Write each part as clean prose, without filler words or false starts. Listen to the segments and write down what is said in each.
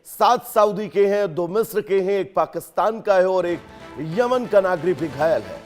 7 Saudi के हैं, 2 मिस्र के हैं, 1 पाकिस्तान का है और 1 यमन का नागरिक भी घायल है।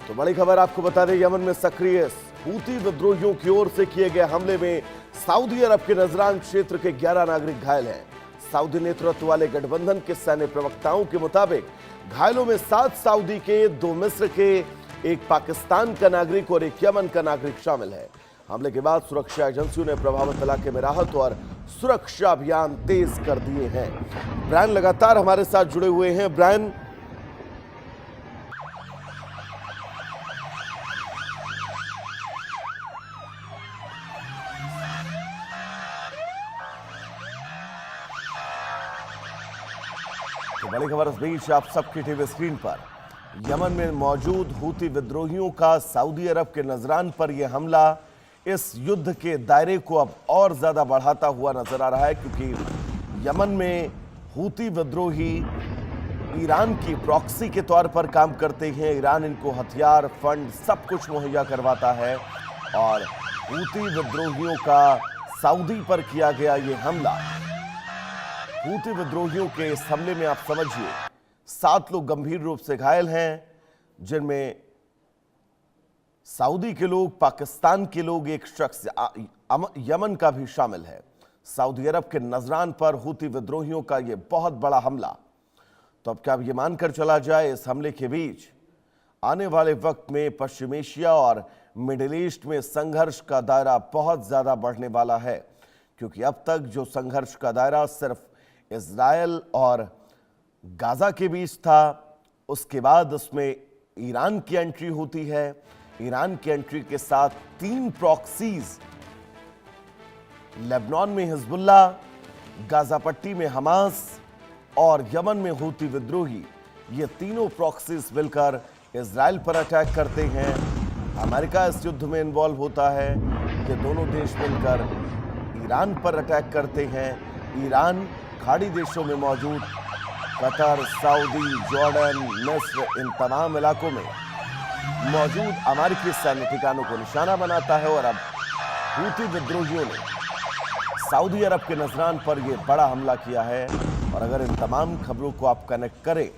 तो बड़ी खबर आपको बता दें, यमन में सक्रिय हूती विद्रोहियों की ओर से किए गए हमले में सऊदी अरब के नजरान क्षेत्र के 11 नागरिक घायल हैं। सऊदी नेतृत्व वाले गठबंधन के सैन्य प्रवक्ताओं के मुताबिक घायलों में 7 सऊदी के, 2 मिस्र के, 1 पाकिस्तान का नागरिक और 1 यमन का नागरिक शामिल है। हमले के बाद सुरक्षा एजेंसियों ने प्रभावित इलाके में राहत और सुरक्षा अभियान तेज कर दिए हैं। ब्रायन लगातार हमारे साथ जुड़े हुए हैं। ब्रायन, तो बड़ी खबर इस बीच आप सबकी टीवी स्क्रीन पर, यमन में मौजूद हूती विद्रोहियों का सऊदी अरब के नजरान पर यह हमला इस युद्ध के दायरे को अब और ज्यादा बढ़ाता हुआ नजर आ रहा है, क्योंकि यमन में हूती विद्रोही ईरान की प्रॉक्सी के तौर पर काम करते हैं। ईरान इनको हथियार, फंड सब कुछ मुहैया करवाता है और हूती विद्रोहियों का सऊदी पर किया गया ये हमला, हूती विद्रोहियों के इस हमले में आप समझिए 7 लोग गंभीर रूप से घायल हैं, जिनमें सऊदी के लोग, पाकिस्तान के लोग, 1 शख्स यमन का भी शामिल है। सऊदी अरब के नजरान पर हूती विद्रोहियों का यह बहुत बड़ा हमला। तो अब क्या अब यह मानकर चला जाए, इस हमले के बीच आने वाले वक्त में पश्चिम एशिया और मिडिल ईस्ट में संघर्ष का दायरा बहुत ज्यादा बढ़ने वाला है, क्योंकि अब तक जो संघर्ष का दायरा सिर्फ इजराइल और गाजा के बीच था, उसके बाद उसमें ईरान की एंट्री होती है। ईरान की एंट्री के साथ 3 प्रॉक्सीज, लेबनान में हिजबुल्ला, गाजा पट्टी में हमास और यमन में हूती विद्रोही, ये तीनों प्रॉक्सीज मिलकर इजराइल पर अटैक करते हैं। अमेरिका इस युद्ध में इन्वॉल्व होता है। ये दोनों देश मिलकर ईरान पर अटैक करते हैं। ईरान खाड़ी देशों में मौजूद कतर, सऊदी, जॉर्डन, मिस्र, इन तमाम इलाकों में मौजूद अमेरिकी सैन्य ठिकानों को निशाना बनाता है और अब हूती विद्रोहियों ने सऊदी अरब के नजरान पर यह बड़ा हमला किया है। और अगर इन तमाम खबरों को आप कनेक्ट करें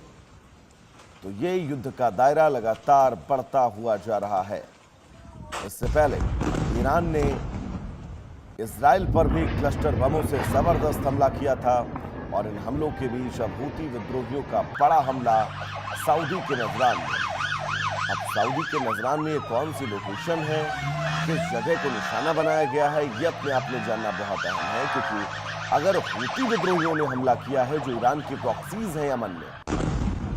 तो ये युद्ध का दायरा लगातार बढ़ता हुआ जा रहा है। इससे पहले ईरान ने इजराइल पर भी क्लस्टर बमों से जबरदस्त हमला किया था और इन हमलों के बीच अब हूती विद्रोहियों का बड़ा हमला सऊदी के नजरान में। अब सऊदी के नजरान में ये कौन सी लोकेशन है, किस जगह को निशाना बनाया गया है, ये अपने आप में जानना बहुत अहम है, क्योंकि अगर हूती विद्रोहियों ने हमला किया है जो ईरान की प्रॉक्सीज हैं यमन में,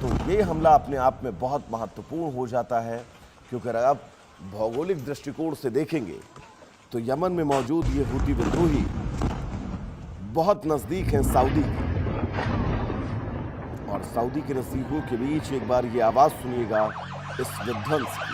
तो ये हमला अपने आप में बहुत महत्वपूर्ण हो जाता है। क्योंकि अगर आप भौगोलिक दृष्टिकोण से देखेंगे तो यमन में मौजूद ये हूती विद्रोही बहुत नजदीक हैं सऊदी के, और सऊदी के नजदीकों के बीच एक बार ये आवाज सुनिएगा इस विध्वंस की।